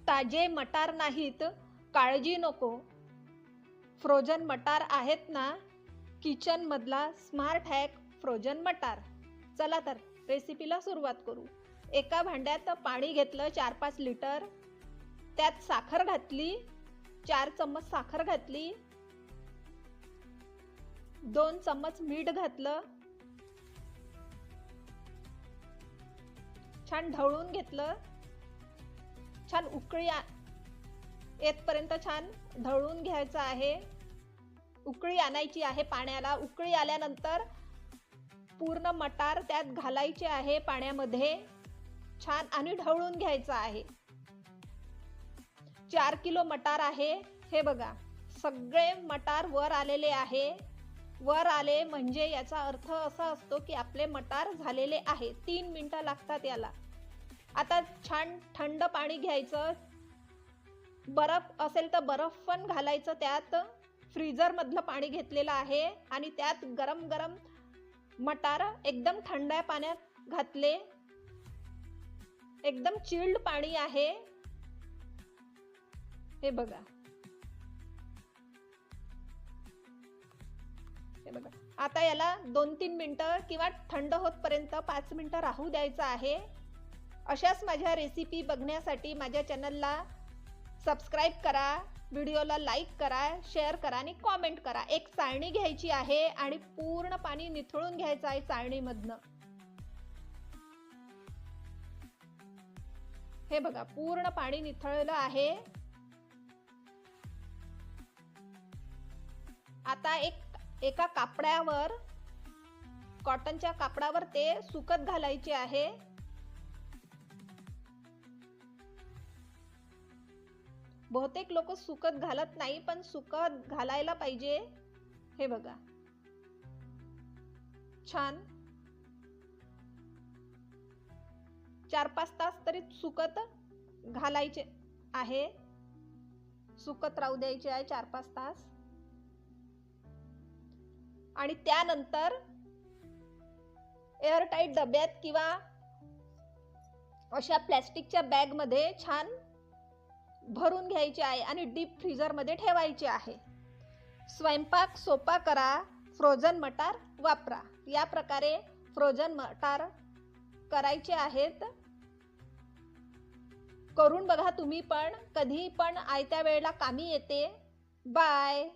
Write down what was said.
ताजे मटार नाहीत, काळजी नको. फ्रोझन मटार आहेत ना, किचन मधला स्मार्ट हॅक फ्रोझन मटार. चला तर रेसिपीला सुरुवात करू. एका भांड्यात पाणी घेतलं 4-5 लिटर. त्यात साखर घातली, 4 चम्मच साखर घातली, 2 चम्मच मीठ घातलं, छान ढवळून घेतलं. छान उकळी येतपर्यंत छान ढवळून घ्यायचं आहे. उकळी आणायची आहे पाण्याला. उकळी आल्यानंतर पूर्ण मटार त्यात घालायचे आहे पाण्यामध्ये छान आणि ढवळून घ्यायचं आहे. 4 किलो मटार आहे. हे बघा, सगळे मटार वर आलेले आहे. वर आले म्हणजे याचा अर्थ असा असतो की आपले मटार झालेले आहे. 3 मिनिटं लागतात याला. आता छान थंड पाणी घ्यायचं. बर्फ असेल तर बर्फ पण घालायचं त्यात. फ्रीजर मधलं पाणी घेतलेलं आहे आणि त्यात गरम गरम मटार एकदम थंड पाण्यात घातले. एकदम चिल्ड पाणी आहे. हे बघा, हे बघा. आता याला 2-3 मिनिटं किंवा थंड होतपर्यंत 5 मिनिटं राहू द्यायचं आहे. अशाच माझ्या रेसिपी बघण्यासाठी माझ्या चॅनलला सबस्क्राईब करा, व्हिडिओला लाईक करा, शेअर करा आणि कॉमेंट करा. एक चाळणी घ्यायची आहे आणि पूर्ण पाणी निथळून घ्यायचं आहे चाळणीमधनं. हे बघा, पूर्ण पाणी निथळलं आहे. आता एका कापडावर, कॉटनच्या कापडावर ते सुकत घालायचे आहे. बहुतेक लोक सुकत घालत नाही, पण सुकत घालायला पाहिजे. हे बघा, छान 4-5 तास तरी सुकत घालायचे आहे. सुकत राहू द्यायचे आहे 4-5 तास. आणि त्यानंतर एअरटाईट डब्यात किंवा अशा प्लॅस्टिकच्या बॅग मध्ये छान भरून घ्यायचे आहे आणि डीप फ्रीजर मध्ये ठेवायचे आहे. स्वयंपाक सोपा करा, फ्रोझन मटार वापरा. या प्रकारे फ्रोझन मटार करायचे आहेत. करून बघा तुम्ही पण. कधी पण आयत्या वेळेला कामी येते. बाय.